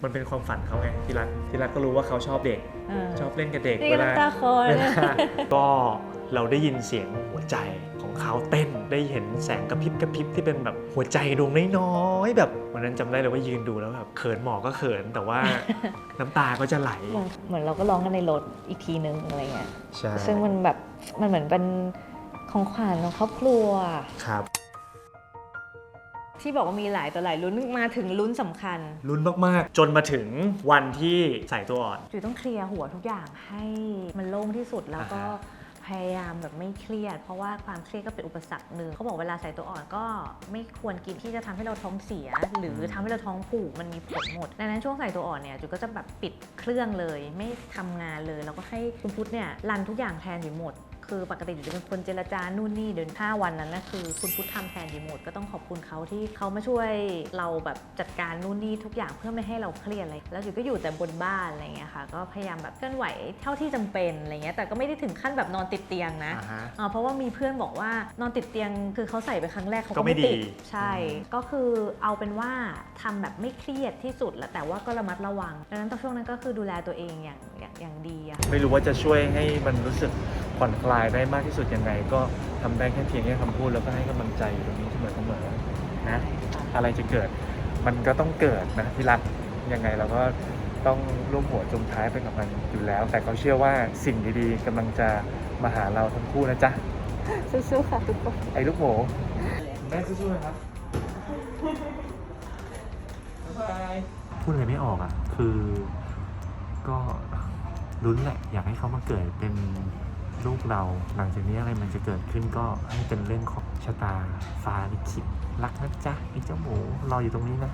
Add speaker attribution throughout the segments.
Speaker 1: มันเป็นความฝันเขาไงที่รักก็รู้ว่าเขาชอบเด็กชอบเล่นกับเด็ก
Speaker 2: เวลา
Speaker 1: ก็เราได้ยินเสียงหัวใจของเขาเต้นได้เห็นแสงกระพริบที่เป็นแบบหัวใจดวงน้อยๆแบบวันนั้นจำได้เลยว่ายืนดูแล้วแบบเขินหมอก็เขินแต่ว่า น้ำตาก็จะไหล
Speaker 2: เหมือนเราก็ร้องกันในรถอีกทีนึงอะไรเงี้ย
Speaker 1: ใช่
Speaker 2: ซึ่งมันแบบมันเหมือนเป็นของขวัญของครอบครัว
Speaker 1: ครับ
Speaker 2: ที่บอกว่ามีหลายต่อหลายลุ้นมาถึงลุ้นสำคัญ
Speaker 1: ลุ้นมากๆจนมาถึงวันที่ใส่ตัวอ่อน
Speaker 2: จุ๋ยต้องเคลียร์หัวทุกอย่างให้มันโล่งที่สุดแล้วก็พยายามแบบไม่เครียดเพราะว่าความเครียดก็เป็นอุปสรรคหนึ่งเขาบอกเวลาใส่ตัวอ่อนก็ไม่ควรกินที่จะทำให้เราท้องเสียหรือทำให้เราท้องผูกมันมีผลหมดดังนั้นช่วงใส่ตัวอ่อนเนี่ยจุ๋ยก็จะแบบปิดเครื่องเลยไม่ทำงานเลยแล้วก็ให้คุณพุทธเนี่ยรันทุกอย่างแทนอยู่หมดคือปกติจะเป็นคนเจรจานู่นนี่เดิน5 วันนั้นนะคือคุณพุทธทำแทนดีหมดก็ต้องขอบคุณเขาที่เขามาช่วยเราแบบจัดการนู่นนี่ทุกอย่างเพื่อไม่ให้เราเครียดอะไรแล้วจุ๋ยก็อยู่แต่บนบ้านอะไรเงี้ยค่ะก็พยายามแบบเคลื่อนไหวเท่าที่จำเป็นอะไรเงี้ยแต่ก็ไม่ได้ถึงขั้นแบบนอนติดเตียงนะเพราะว่ามีเพื่อนบอกว่านอนติดเตียงคือเขาใส่ไปครั้งแรกเขาก็ไม่ติดใช่ก็คือเอาเป็นว่าทำแบบไม่เครียดที่สุดแหละแต่ว่าก็ระมัดระวังดังนั้นตอนช่วงนั้นก็คือดูแลตัวเองอย่างดีอะ
Speaker 1: ไม่รู้ว่าจะช่วยให้มันรู้สึกผ่อนคลายได้มากที่สุดยังไงก็ทำได้แค่เพียงแค่คำพูดแล้วก็ให้กำลังใจอยู่ตรงนี้เสมอนะอะไรจะเกิดมันก็ต้องเกิดนะที่รักยังไงเราก็ต้องร่วมหัวจมท้ายไปกับมันอยู่แล้วแต่เขาเชื่อว่าสิ่งดีๆกำลังจะมาหาเราทั้งคู่นะจ๊ะ
Speaker 2: สู้ๆค่ะทุกคน
Speaker 1: ไอ้ลูกหมูแม่สู้ๆนะครับพูดอะไรไม่ออกอ่ะคือก็ลุ้นแหละอยากให้เขามาเกิดเป็นลูกเราหลังจากนี้อะไรมันจะเกิดขึ้นก็ให้เป็นเรื่องของชะตาฟ้าลิขิตรักนะจ๊ะไอ้เจ้าหมูรออยู่ตรงนี้นะ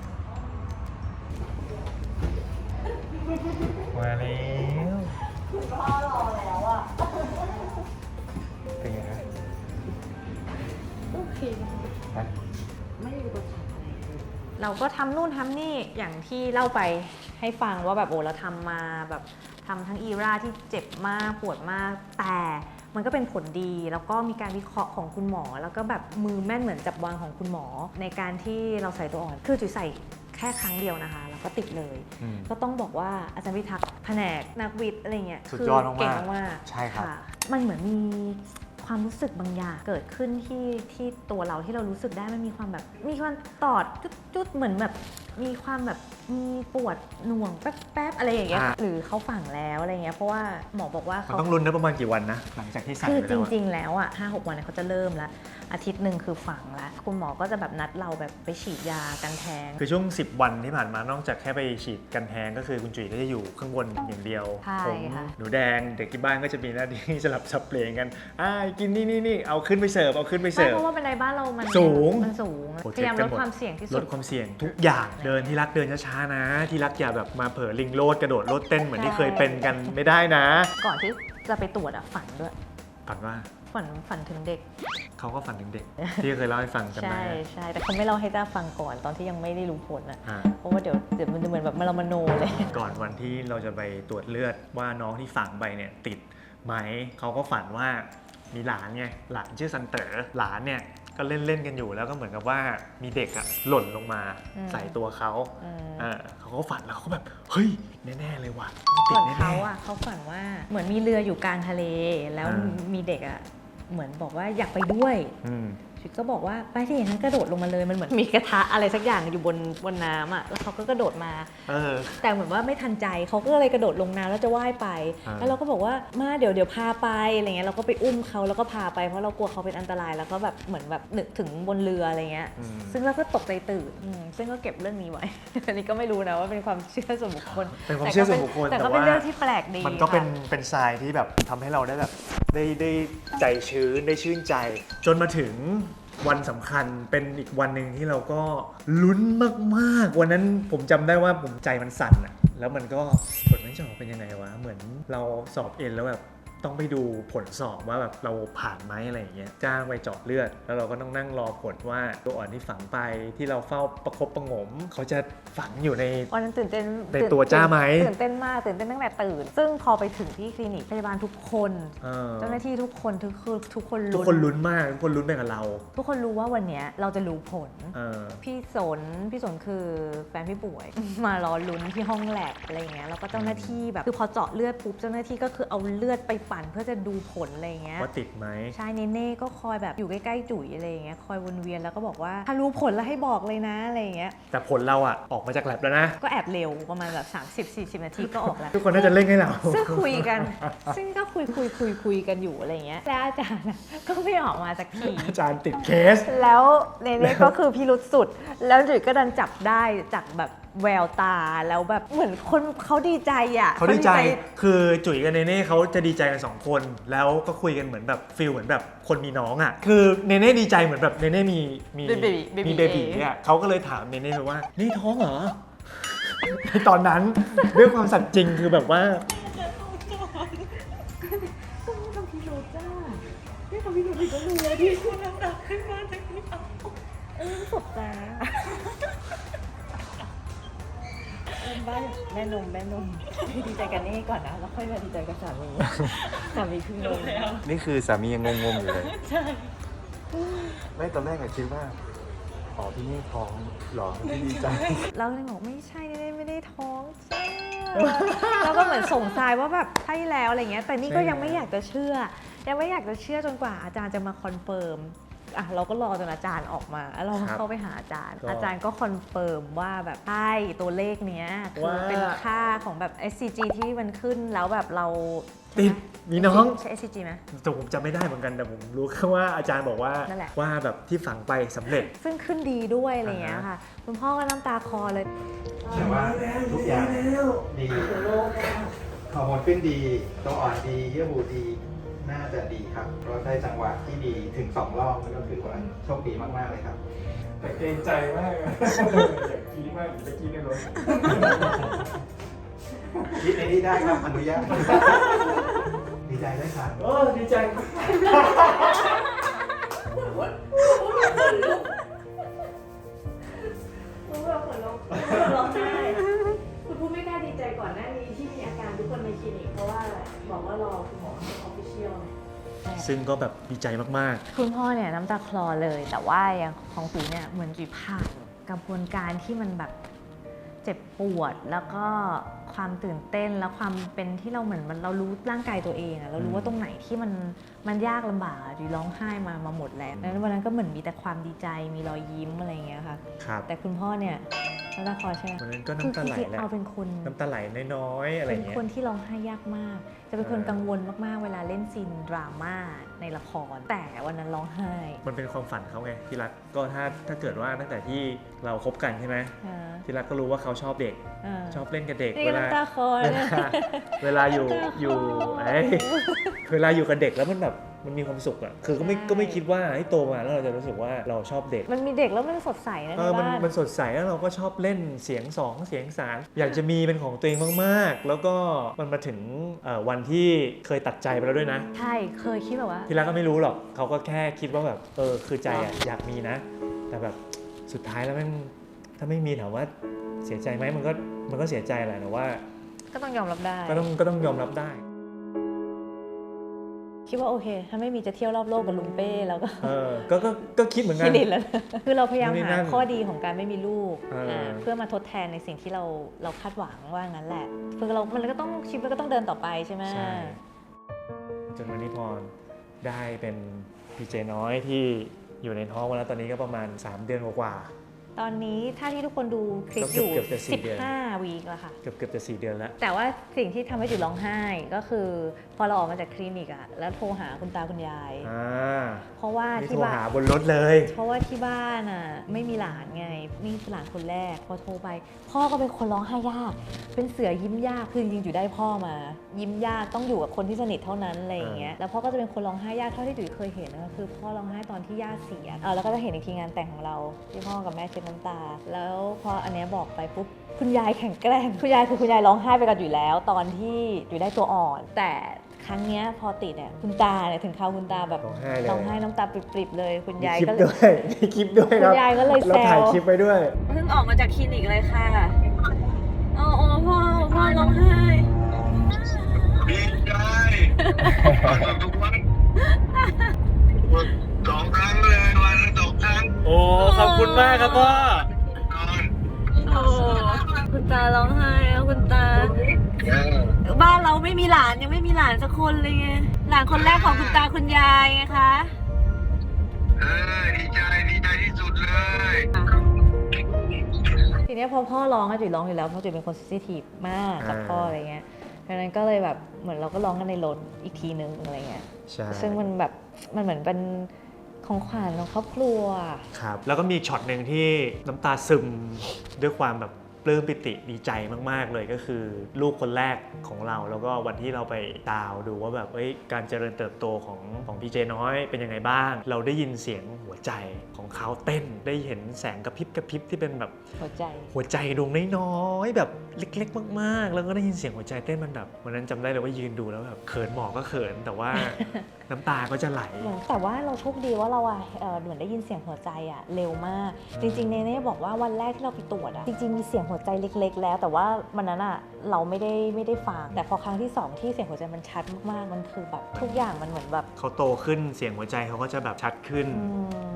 Speaker 1: มาแล้ว
Speaker 2: คุณพ่อรอแล้วอ่ะ
Speaker 1: เป็นไงฮะ
Speaker 2: โอเคไม่มีอุปสรรคอะไรเราก็ทำนู่นทำนี่อย่างที่เล่าไปให้ฟังว่าแบบโอ้เราทำมาแบบทำทั้งอีราที่เจ็บมากปวดมากแต่มันก็เป็นผลดีแล้วก็มีการวิเคราะห์ของคุณหมอแล้วก็แบบมือแม่นเหมือนจับวางของคุณหมอในการที่เราใส่ตัวอ่อนคือจุ๋ยใส่แค่ครั้งเดียวนะคะแล้วก็ติดเลยก็ต้องบอกว่าอาจารย์พิทักษ์แผนกนักวิทย์อะไรเงี้ย
Speaker 1: สุดยอดมาก
Speaker 2: เก่งมาก
Speaker 1: ใช่ครับ
Speaker 2: มันเหมือนมีความรู้สึกบางอย่างเกิดขึ้นที่ตัวเราที่เรารู้สึกได้มันมีความแบบมีความตอดจุดเหมือนแบบมีความแบบมีปวดหน่วงแป๊บอะไรอย่างเงี้ยหรือเขาฝังแล้วอะไรเงี้ยเพราะว่าหมอบอกว่าเขา
Speaker 1: ต้องลุ้นนะประมาณกี่วันนะหลังจากที่ใส่
Speaker 2: คือจริงๆแล้วอ่ะ5-6 วันเขาจะเริ่มแล้วอาทิตย์หนึ่งคือฝังแล้วคุณหมอก็จะแบบนัดเราแบบไปฉีดยากันแท้ง
Speaker 1: คือช่วง10 วันที่ผ่านมานอกจากแค่ไปฉีดกันแท้งก็คือคุณจุ๋ยก็จะอยู่ข้างบนอย่างเดียวผมหนูแดงเด็กที่บ้านก็จะมีหน้าที่สลับสับเปลี่ยนกันกินนี่เอาขึ้นไปเสิร์ฟ
Speaker 2: เพราะว่าบันไดบ้านเรามัน
Speaker 1: สูง
Speaker 2: พยายามลดความเสี่ยงที่สุด
Speaker 1: ลดความเสี่ยงทุกอย่างเดินที่รักเดินช้าๆนะที่รักอย่าแบบมาเผลอลิงโลดกระโดดโลดเต้นเหมือนที่เคยเป็นกันไม่ได้นะ
Speaker 2: ก่อนที่จะไปตรวจอะฝันด้วย
Speaker 1: ฝันว่า
Speaker 2: ฝันถึงเด็ก
Speaker 1: เขาก็ฝันถึงเด็กที่เคยเล่าให้ฟังกันไหม
Speaker 2: ใช่แต่เขาไม่เล่าให้จ้าฟังก่อนตอนที่ยังไม่ได้รู้ผลอะเพราะว่าเดี๋ยวมันจะเหมือนแบบเรามโนเลย
Speaker 1: ก่อนวันที่เราจะไปตรวจเลือดว่าน้องที่ฝังไปเนี่ยติดไหมเขาก็ฝันว่ามีหลานไงหลานชื่อซันเต๋อหลานเนี่ยก็เล่นกันอยู่แล้วก็เหมือนกับว่ามีเด็กอะหล่นลงมาใส่ตัวเขาเขาก็ฝันแล้วเขาก็แบบเฮ้ยแน่ๆเลยว่ะ
Speaker 2: ก่อนเขาอะเขาฝันว่าเหมือนมีเรืออยู่กลางทะเลแล้วมีเด็กอะเหมือนบอกว่าอยากไปด้วยชิคก็บอกว่าไปที่อย่างนั้นกระโดดลงมาเลยมันเหมือนมีกระทะอะไรสักอย่างอยู่บนน้ำอ่ะแล้วเขาก็กระโดดมาแต่เหมือนว่าไม่ทันใจเขาก็เลยกระโดดลงน้ำแล้วจะว่ายไปแล้วเราก็บอกว่ามาเดี๋ยวพาไปอะไรเงี้ยเราก็ไปอุ้มเขาแล้วก็พาไปเพราะเรากลัวเขาเป็นอันตรายแล้วก็แบบเหมือนแบบนึกถึงบนเรืออะไรเงี้ยซึ่งเราก็ตกใจตื่นซึ่งก็เก็บเรื่องนี้ไว้อันนี้ก็ไม่รู้นะว่าเป็นความเชื่อส่วนบุคคล
Speaker 1: เป็นความเชื่อส่วนบุคคล
Speaker 2: แต่ก็เป็นเรื่องที่แปลกดี
Speaker 1: มันก็เป็นทรายที่แบบทำให้เราได้แบบได้ใจชื้นได้ชื่นใจจนมาถึงวันสำคัญเป็นอีกวันหนึ่งที่เราก็ลุ้นมากๆวันนั้นผมจำได้ว่าผมใจมันสั่นอะแล้วมันก็ผลไม่จะออกเป็นยังไงวะเหมือนเราสอบเอ็นแล้วแบบ ต้องไปดูผลสอบว่าแบบเราผ่านไหมอะไรอย่างเงี้ยจ้างไปเจาะเลือดแล้วเราก็ต้องนั่งรอผลว่าตัวอ่อนที่ฝังไปที่เราเฝ้าประคบประหงมเขาจะฝังอยู่ใน
Speaker 2: วันนั้นตื่นเต้น
Speaker 1: ในตัวจ้าไหม
Speaker 2: ตื่นเต้นมากตื่นเต้นตั้งแต่ตื่นซึ่งพอไปถึงที่คลินิกพยาบาลทุกคนเจ้าหน้าที่ทุกคนทุกคน
Speaker 1: ลุ้นมากทุกคนลุ้นไปกับเรา
Speaker 2: ทุกคนรู้ว่าวันเนี้ยเราจะรู้ผล พี่สนคือแฟนพี่ป่วย มารอลุ้นที่ห้องแลบอะไรเงี้ยแล้วก็เจ้าหน้าที่แบบคือพอเจาะเลือดปุ๊บเจ้าหน้าที่ก็คือเอาเลือดไปปั่นเพื่อจะดูผลอะไรเงี้ย
Speaker 1: ว่าติดไหม
Speaker 2: ใช่เน่ก็คอยแบบอยู่ใกล้ๆจุ๋ยอะไรเงี้ยคอยวนเวียนแล้วก็บอกว่าถ้ารู้ผลแล้วให้บอกเลยนะอะไรเงี้ย
Speaker 1: แต่ผลเราอะออกมาจากแลบแล้วนะ
Speaker 2: ก็แอบเร็วประมาณแบบ30-40 นาทีก็ออกแล้ว
Speaker 1: ทุกคนน่าจะเร่งให้เรา
Speaker 2: ซึ่งคุยกันซึ่งก็คุยกันอยู่อะไรเงี้ยแต่อาจารย์ก็ไม่ออกมาสักที
Speaker 1: อาจารย์ติดเคส
Speaker 2: แล้วเน่ก็คือพิรุษสุดแล้วจุ๋ยก็ดันจับได้จากแบบแววตาแล้วแบบเหมือนคนเขาดีใจอ่ะ
Speaker 1: เขาดีใจคือจุ๋ยกับเนเน่เขาจะดีใจกัน2คนแล้วก็คุยกันเหมือนแบบฟีลเหมือนแบบคนมีน้องอ่ะคือเนเน่ดีใจเหมือนแบบเนเน่มีเบบีอ่ะเขาก็เลยถามเนเน่ไปว่านี่ท้องเหรอในตอนนั้นด้วยความสัตย์จริงคือแบบว่า
Speaker 2: ทำพิรุษจ้าไม่ทำพิรุษอีกก็รู้เลยที่คุณน้ำหนักขึ้นมาจากนี้สดตาบ้านแม่นมดีใจกันนี่ก่อนนะแล้วค่อยมาดีใจกับสามีขึ้นลงแล้ว
Speaker 1: นี่คือสามียังงงๆอยู่เลย
Speaker 2: ใช่
Speaker 1: ไม่ตอนแรกคิดว่าอ๋อพี่นี่ท้องหรอพี่ดีใจ
Speaker 2: เราเลยบอกไม่ใช่ไม่ได้ท้องจ้าแล้วก็เหมือนส่งทรายว่าแบบใช่แล้วอะไรเงี้ยแต่นี่ก็ยังไม่อยากจะเชื่อจนกว่าอาจารย์จะมาคอนเฟิร์มเราก็รอจนอาจารย์ออกมาแล้วเราเข้าไปหาอาจารย์ก็คอนเฟิร์มว่าแบบใช่ตัวเลขเนี้ยคือเป็นค่าของแบบ SCG ที่มันขึ้นแล้วแบบเรา
Speaker 1: ติดมีน้อง
Speaker 2: ใช่ SCG ไหม
Speaker 1: แต่ผมจำไม่ได้เหมือนกันแต่ผมรู้แค่ว่าอาจารย์บอกว่าแบบที่ฝังไปสำเร็จ
Speaker 2: ซึ่งขึ้นดีด้วยอะไรเงี้ยค่ะคุณพ่อก็น้ำตาคอเลย
Speaker 3: แต่ว่าทุกอย่างดีฮอร์โมนขึ้นดีตัวอ่อนดีเยื่อบุดีน่าจะดีครับก็ได้จังหวะที่ดีถึง2 รอบก็ถือว่าโชคดีมากๆเลยครับ
Speaker 1: แต่เกรงใจมากอยากกี้มากอยากกี้ในรถ
Speaker 3: คิดในนี้ได้ครับอนุญาตดีใจได้ครับ
Speaker 1: ดีใจ
Speaker 2: ร้องไห้คุณพูดไม่กล้าดีใจก่อนหน้านี้ที่มีอาการทุกคนในคลินิกเพราะว่าบอกว่ารอคุณหมอเป็นออฟฟิเชียล
Speaker 1: ซึ่งก็แบบดีใจมาก
Speaker 2: ๆคุณพ่อเนี่ยน้ำตาคลอเลยแต่ว่าอย่างของจุ๋ยเนี่ยเหมือนจุ๋ยผ่านกระบวนการที่มันแบบเจ็บปวดแล้วก็ความตื่นเต้นแล้วความเป็นที่เราเหมือนเรารู้ร่างกายตัวเองอะเรารู้ว่าตรงไหนที่มันยากลำบากจุ๋ยร้องไห้มาหมดแล้วนั้นวันนั้นก็เหมือนมีแต่ความดีใจมีรอยยิ้มอะไรอย่างเงี้ยค่ะแต่คุณพ่อเนี่ยน้ำตาคลอใช่ไหม
Speaker 1: วันนั้นก็น้ำตาไหลแหละ
Speaker 2: เป็นคน
Speaker 1: น้ำตาไหลน้อยๆอะไรเงี้ย
Speaker 2: เป็นคนที่ร้องไห้ยากมากจะเป็นคนกังวลมากๆเวลาเล่นซีนดราม่าในละครแต่วันนั้นร้องไห้
Speaker 1: มันเป็นความฝันเขาไงที่รักก็ถ้าเกิดว่าตั้งแต่ที่เราคบกันใช่ไหมที่รักก็รู้ว่าเขาชอบเด็กชอบเล่นกับเด็กเวลาเวลาอยู่เวลาอยู่กับเด็กแล้วมันแบบมันมีความสุขอ่ะคือก็ไม่คิดว่าให้โตมาแล้วเราจะรู้สึกว่าเราชอบเด็ก
Speaker 2: มันมีเด็กแล้วมันสดใสนะ
Speaker 1: มันสดใสแล้วเราก็ชอบเล่นเสียง2เสียง3อยากจะมีเป็นของตัวเองมากๆแล้วก็มันมาถึงวันที่เคยตัดใจไปแล้วด้วยนะ
Speaker 2: ใช่เคยคิดแบบว่า
Speaker 1: ที่รักก็ไม่รู้หรอกเขาก็แค่คิดว่าแบบคือใจอ่ะอยากมีนะแต่แบบสุดท้ายแล้วมันถ้าไม่มีถามว่าเสียใจไหมมันก็เสียใจแหละแต่ว่า
Speaker 2: ก็ต้องยอมรับได้
Speaker 1: ก็ต้องยอมรับได้
Speaker 2: คิดว่าโอเคถ้าไม่มีจะเที่ยวรอบโลกกับลุงเป้แล้ว
Speaker 1: ก็คิดเหมือนกัน
Speaker 2: คิดแล้วคือเราพยายามหาข้อดีของการไม่มีลูกเพื่อมาทดแทนในสิ่งที่เราคาดหวังว่างั้นแหละคือมันก็ต้องชีวิตก็ต้องเดินต่อไปใช่ไหม
Speaker 1: ใช่จนวันนี้พอได้เป็นพีเจน้อยที่อยู่ในท้องมาแล้วตอนนี้ก็ประมาณ3 เดือนกว่า
Speaker 2: ตอนนี้ถ้าที่ทุกคนดูคลิปอยู่15 วีคแล้วค่ะ
Speaker 1: เกือบจะ4 เดือนแล้ว
Speaker 2: แต่ว่าสิ่งที่ทำให้จุ๋ยร้องไห้ก็คือพอเราออกมาจากคลินิกอะแล้วโทรหาคุณตาคุณยายเพราะว่าที่บ้าน
Speaker 1: โทรหาบนรถเลย
Speaker 2: เพราะว่าที่บ้านอะไม่มีหลานไงนี่หลานคนแรกพอโทรไปพ่อก็เป็นคนร้องไห้ยากเป็นเสือยิ้มยากคือจริงๆจุ๋ยได้พ่อมายิ้มยากต้องอยู่กับคนที่สนิทเท่านั้นอะไรอย่างเงี้ยแล้วพ่อก็จะเป็นคนร้องไห้ยากเท่าที่จุ๋ยเคยเห็นนะคือพ่อร้องไห้ตอนที่ย่าเสียแล้วก็จะเห็นอีกทีงานแต่งของเราที่พ่อกับแม่เช็ดน้ำตาแล้วพออันนี้บอกไปปุ๊บคุณยายแข็งแกร่งคุณยายร้องไห้ไปกับจุ๋ยแล้วตอนที่จุ๋ยได้ตัวอ่อนแต่ข รั้งเนี้ยพอติดเนี่ยคุณตาเนี่ยถึงเขาคุณตาแบบ
Speaker 1: ร้องไห้เลย
Speaker 2: ร้องไห้น้ำตาปริบๆเลยคุณยาย
Speaker 1: มีคลิ
Speaker 2: ก็
Speaker 1: ปด้วยมีคลิปด้วยครับ
Speaker 2: คุณยายก็เลยแซว
Speaker 1: เราถ่ายคลิปไปด้วย
Speaker 2: เพิ่งออกมาจากคลินิกเลยค่ะโอ้พ่อร้องไห้
Speaker 4: ดีใจทุกวัน2 ครั้งเลยวันละ2 ครั้ง
Speaker 1: โอ้ขอบคุณมากครับพ่อ
Speaker 4: นอน
Speaker 2: โอ้คุณตาร้องไห้แล้วคุณตา
Speaker 4: เออ
Speaker 2: บ้านเราไม่มีหลานยังไม่มีหลานสักคนเลยไงหลานคนแรกของคุณตาคุณยายไงคะ
Speaker 4: ดีใจที่สุดเลย
Speaker 2: ทีเนี้ยพอพ่อร้องอะจุ๋ยร้องอยู่แล้วเพราะจุ๋ยเป็นคนเซนซิทีฟมากกับพ่ออะไรเงี้ยดังนั้นก็เลยแบบเหมือนเราก็ร้องกันในรถอีกทีนึงอะไรเงี้ย
Speaker 1: ใช่
Speaker 2: ซึ่งมันแบบมันเหมือนเป็นของขวัญของครอบครัว
Speaker 1: ครับแล้วก็มีช็อตหนึ่งที่น้ำตาซึมด้วยความแบบปลื้มปิติดีใจมากๆเลยก็คือลูกคนแรกของเราแล้วก็วันที่เราไปดาวดูว่าแบบการเจริญเติบโตของพี่เจน้อยเป็นยังไงบ้าง เราได้ยินเสียงหัวใจของเขาเต้นได้เห็นแสงกระพริบที่เป็นแบบ
Speaker 2: หัวใจ
Speaker 1: ดวงน้อยๆแบบเล็กๆมากๆแล้วก็ได้ยินเสียงหัวใจเต้นมันแบบวันนั้นจำได้เลยว่ายืนดูแล้วแบบเขินหมอก็เขินแต่ว่า น้ำตาก็จะไหล
Speaker 2: แต่ว่าเราโชคดีว่าเราเหมือนได้ยินเสียงหัวใจเร็วมาก จริงๆเนเน่บอกว่าวันแรกที่เราไปตรวจจริงๆมีเสียงหัวใจเล็กๆแล้วแต่ว่าวันนั้นเราไม่ได้ฟังแต่พอครั้งที่2ที่เสียงหัวใจมันชัดมากๆมันคือแบบทุกอย่างมันเหมือนแบบ
Speaker 1: เขาโตขึ้นเสียงหัวใจเขาก็จะแบบชัดขึ้น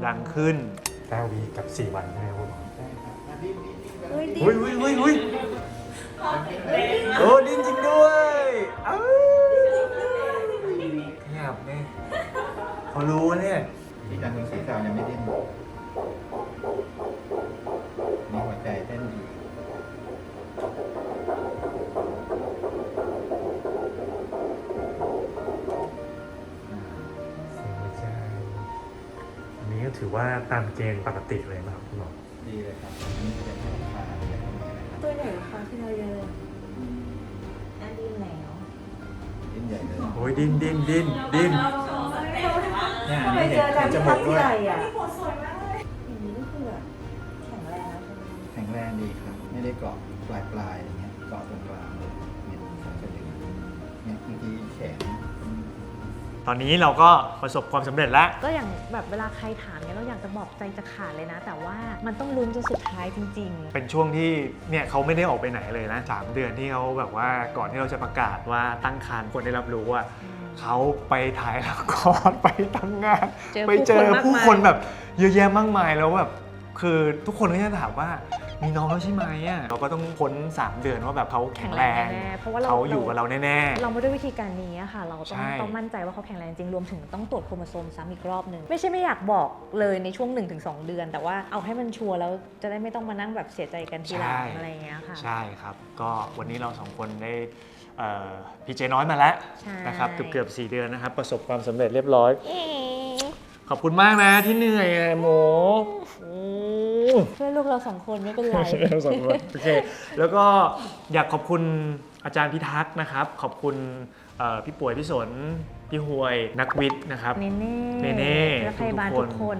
Speaker 1: ดังขึ้น9 วีกับ 4 วันใช่ไหมคุณหมอ
Speaker 3: ใช่ครับดิ้น
Speaker 1: อุ้ยโอ้ดิ้นจริงด้วยขยับเนี่ยเขารู้เนี่ย
Speaker 3: ที่การถึงศีรษะยังไม่ดิ้นมีหัวใจเต้นดี
Speaker 1: เสียงหัวใจอันนี้ก็ถือว่าตามเกณฑ์ปกติเลยนะครับคุณหมอ
Speaker 3: ดีเลยครับนี่เป็นของทานเป็นของอะไรครับ
Speaker 2: ตัวไหนคะที่เราเยอะอันดีแล้ว
Speaker 3: ดิ้นใหญ่เลย
Speaker 1: โอ้ยดิ้น
Speaker 3: เนี่ย
Speaker 2: ทำไม
Speaker 3: นี่
Speaker 2: เจออาจารย์
Speaker 3: จ
Speaker 2: ที่
Speaker 3: มู
Speaker 2: พั
Speaker 3: ก
Speaker 2: ก
Speaker 3: ด้
Speaker 2: ที่
Speaker 3: วย
Speaker 2: ไรอย่างนี้ก็คือแบบแข็งแรงแล้วใช่ไหม
Speaker 3: แข็งแรงดีครับ ไม่ได้เกาะปลายอย่างเงี้ยเกาะตรงกลางเลยเนี่ยสองสลึงเนี่ยเมื่อกี้แขน
Speaker 1: ตอนนี้เราก็ประสบความสำเร็จแล้ว
Speaker 2: ก็อย่างแบบเวลาใครถามเนี่ยเราอยากจะบอกใจจะขาดเลยนะ แต่ว่ามันต้องลุ้นจนสุดท้ายจริง
Speaker 1: เป็นช่วงที่เนี่ยเขาไม่ได้ออกไปไหนเลยนะ3 เดือนที่เขาแบบว่าก่อนที่เราจะประกาศว่าตั้งครรภ์คนได้รับรู้ว่า
Speaker 2: ๆ
Speaker 1: เขาไปถ่ายละคร ไปทำงาน
Speaker 2: เจอ
Speaker 1: ไปเจอ
Speaker 2: ผู้
Speaker 1: ผู้
Speaker 2: ค
Speaker 1: คน น
Speaker 2: มากมาย
Speaker 1: แบบเยอะแยะมากมายแล้วแบบคือทุกคนก็จะถามว่ามีน้องแล้วใช่ไหมเราก็ต้องพ้น3 เดือนว่าแบบเขาแข็งแรง
Speaker 2: แน่ๆเพราะว่าเรา
Speaker 1: เขาอยู่กับเราแน่
Speaker 2: เราไม่ด้วยวิธีการนี้อะค่ะ เรา
Speaker 1: ใช่
Speaker 2: ต้องมั่นใจว่าเขาแข็งแรงจริงรวมถึงต้องตรวจโครโมโซมซ้ำอีกรอบหนึ่งไม่ใช่ไม่อยากบอกเลยในช่วง 1-2 เดือน แต่ว่าเอาให้มันชัวร์แล้วจะได้ไม่ต้องมานั่งแบบเสียใจกันทีหลังอะไรอย่างเงี้ยค่ะ
Speaker 1: ใช่ครับ ก็วันนี้เรา2 คนได้พี่เจน้อยมาแล้ว
Speaker 2: ใช่
Speaker 1: นะครับเกือบ4 เดือนนะครับประสบความสำเร็จเรียบร้อย ขอบคุณมากนะที่เหนื่อยอะหมู
Speaker 2: ช่วยลูกเรา2 คนไม่เป็นไร
Speaker 1: เราสองคนโอเคแล้วก็อยากขอบคุณอาจารย์พิทักษ์นะครับ ขอบคุณพี่ป่วยพี่สนพี่หวยนักวิทย์นะครับ
Speaker 2: เนเน่ และพยาบาลทุกคน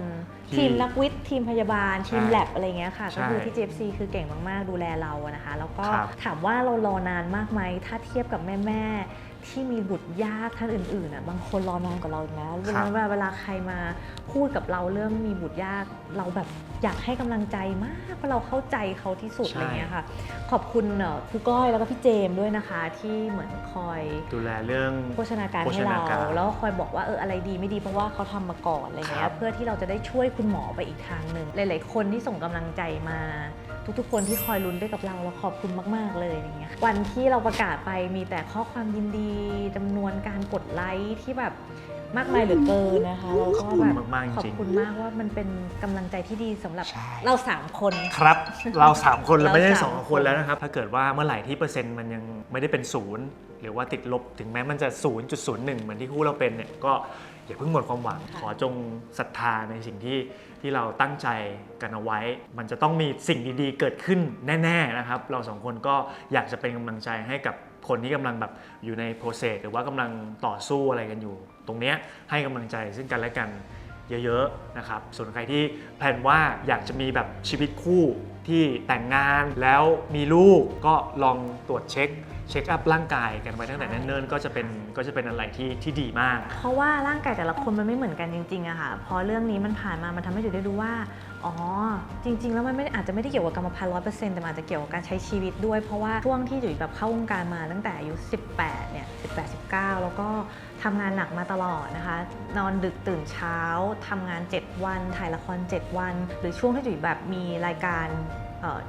Speaker 1: ที่
Speaker 2: ทีมนักวิทย์ทีมพยาบาลทีม
Speaker 1: ใช่
Speaker 2: แลบอะไรเงี้ยค่ะ
Speaker 1: ใช่
Speaker 2: ก็คือที่ JFC คือเก่งมากๆดูแลเราอะนะคะ แล้วก็
Speaker 1: ครับ
Speaker 2: ถามว่าเรารอนานมากไหมถ้าเทียบกับแม่ๆที่มีบุตรยากท่านอื่นๆบางคนรอนานกว่าเราอีกนะเวลาใครมาพูดกับเราเรื่องมีบุตรยากเราแบบอยากให้กำลังใจมากเพราะเราเข้าใจเขาที่สุดอะไรเงี้ยค่ะ ขอบคุณครูก้อยแล้วก็พี่เจมส์ด้วยนะคะ ที่เหมือนคอย
Speaker 1: ดูแลเรื่อง
Speaker 2: โภชนาการให้เราแล้วก็คอยบอกว่าอะไรดีไม่ดีเพราะว่าเขาทำมาก่อนอะไรเงี้
Speaker 1: ครั
Speaker 2: ย
Speaker 1: บ
Speaker 2: เพื่อที่เราจะได้ช่วยคุณหมอไปอีกทางหนึ่งหลายๆคนที่ส่งกำลังใจมาทุกๆคนที่คอยลุ้นไปกับเราขอบคุณมากๆเลยอย่างเงี้ยวันที่เราประกาศไปมีแต่ข้อความยินดีจำนวนการกดไลค์ที่แบบมากมายเหลือเกินนะคะเราก็แบบ
Speaker 1: มากๆจริง
Speaker 2: ขอบคุณมากว่ามันเป็นกำลังใจที่ดีสำหรับ
Speaker 1: ใช่
Speaker 2: เรา3 คน
Speaker 1: ครับ เรา 3 คนเราไม่ได้
Speaker 2: เราสาม
Speaker 1: 2 คนแล้วนะครับ ถ้าเกิดว่าเมื่อไหร่ที่เปอร์เซ็นต์มันยังไม่ได้เป็น0หรือว่าติดลบถึงแม้มันจะ 0.01 เหมือนที่คู่เราเป็นเนี่ยก็อย่าเพิ่งหมดความหวังขอจงศรัทธาในสิ่งที่เราตั้งใจกันเอาไว้ มันจะต้องมีสิ่งดีๆเกิดขึ้นแน่ๆนะครับเรา2 คนก็อยากจะเป็นกำลังใจให้กับคนที่กำลังแบบอยู่ในโปรเซสหรือว่ากำลังต่อสู้อะไรกันอยู่ ตรงเนี้ยให้กำลังใจซึ่งกันและกัน เยอะๆนะครับส่วนใครที่แพลนว่าอยากจะมีแบบชีวิตคู่ที่แต่งงานแล้วมีลูกก็ลองตรวจเช็คอัพร่างกายกันไว้ตั้งแต่เนิ่นๆก็จะเป็นอะไรที่ดีมาก
Speaker 2: เพราะว่าร่างกายแต่ละคนมันไม่เหมือนกันจริงๆอะค่ะพอเรื่องนี้มันผ่านมามันทำให้จุ๋ยได้รู้ว่าอ๋อจริงๆแล้วมันอาจจะไม่ได้เกี่ยวกับกรรมพันธุ์100%แต่มันอาจจะเกี่ยวกับการใช้ชีวิตด้วยเพราะว่าช่วงที่จุ๋ยแบบเข้าวงการมาตั้งแต่อายุ18เนี่ย18-19แล้วก็ทำงานหนักมาตลอดนะคะนอนดึกตื่นเช้าทำงาน7วันถ่ายละคร7วันหรือช่วงที่จุ๋ยแบบมีรายการ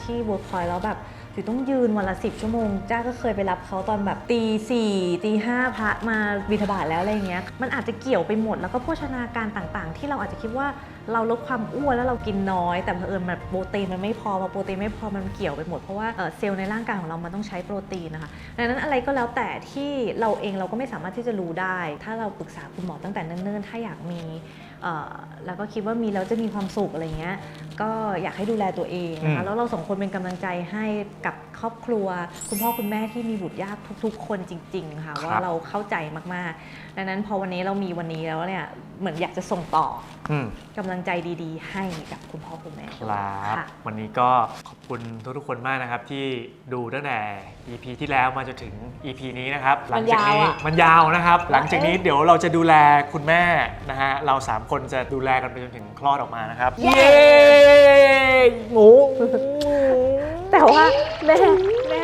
Speaker 2: ที่เวิร์คพอยต์แล้วแบบจุ๋ยต้องยืนวันละ10 ชั่วโมงจ้าก็เคยไปรับเขาตอนแบบตี 4 ตี 5พระมาบิณฑบาตแล้วอะไรอย่างเงี้ยมันอาจจะเกี่ยวไปหมดแล้วก็โภชนาการต่างๆ ที่เราอาจจะคิดว่าเราลดความอ้วนแล้วเรากินน้อยแต่เผอิญแบบโปรตีนมันไม่พอพอโปรตีนไม่พอมันเกี่ยวไปหมดเพราะว่าเซลล์ในร่างกายของเรามันต้องใช้โปรตีนนะคะดังนั้นอะไรก็แล้วแต่ที่เราเองเราก็ไม่สามารถที่จะรู้ได้ถ้าเราปรึกษาคุณหมอตั้งแต่เนิ่นๆถ้าอยากมีแล้วก็คิดว่ามีแล้วจะมีความสุขอะไรเงี้ยก็อยากให้ดูแลตัวเองนะคะแล้วเราสองคนเป็นกำลังใจให้กับครอบครัวคุณพ่อคุณแม่ที่มีบุตรยากทุกๆคนจริงๆค่ะว่าเราเข้าใจมากๆดังนั้นพอวันนี้เรามีวันนี้แล้วเนี่ยเหมือนอยากจะส่งต่อกำลังใจดีๆให้กับคุณพ่อคุณแม่
Speaker 1: ครับวันนี้ก็ขอบคุณทุกๆคนมากนะครับที่ดูตั้งแต่ EP ที่แล้วมาจนถึง EP นี้นะครับหลังจากนี้มันยาวนะครับหลังจากนี้เดี๋ยวเราจะดูแลคุณแม่นะฮะเรา3คนจะดูแลกันไปจนถึงคลอดออกมานะครับเย้หมู
Speaker 2: แต่ว่าแม่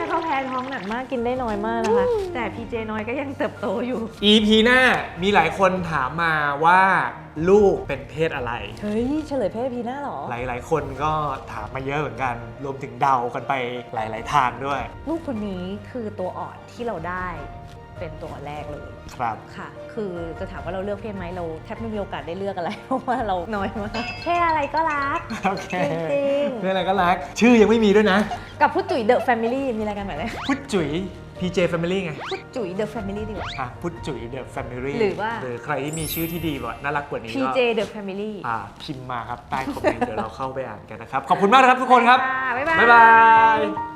Speaker 2: เขาแพ้ท้องหนักมากกินได้น้อยมากนะคะแต่พีเจน้อยก็ยังเติบโตอยู่
Speaker 1: EP หน้ามีหลายคนถามมาว่าลูกเป็นเพศอะไร
Speaker 2: เฮ้ยเฉลยเพศพีหน้าหรอ
Speaker 1: หลายๆคนก็ถามมาเยอะเหมือนกันรวมถึงเดากันไปหลายๆทางด้วย
Speaker 2: ลูกคนนี้คือตัวอ่อนที่เราได้เป็นตัวแรกเลย
Speaker 1: ครับ
Speaker 2: ค่ะ คือจะถามว่าเราเลือกเพศไหมเราแทบไม่มีโอกาสได้เลือกอะไร เพราะว่าเราน้อยมากเพศอะไรก็รัก
Speaker 1: โอเค
Speaker 2: จริง
Speaker 1: เรื่องอะไรก็รัก ชื่อยังไม่มีด้วยนะ
Speaker 2: กับพุทธจุ๋ยเดอะแฟมิลี่มีอะไรกันไหมเนี่ย
Speaker 1: พุทธจุ๋ย PJ Family ไง
Speaker 2: พุทธจุ๋ยเดอะแฟมิลี่ดีกว่า
Speaker 1: พุทธจุ๋ย The Family
Speaker 2: หรือว่า
Speaker 1: หรือใครที่มีชื่อที่ดีกว่าน่ารักกว่านี้ก็
Speaker 2: PJ The Family
Speaker 1: พิมพ์มาครับใต้คอมเมนต์เดี๋ยวเราเข้าไปอ่านกันนะครับ ขอบคุณมากนะครับทุกคนครับ
Speaker 2: บ๊ายบาย
Speaker 1: บ๊ายบาย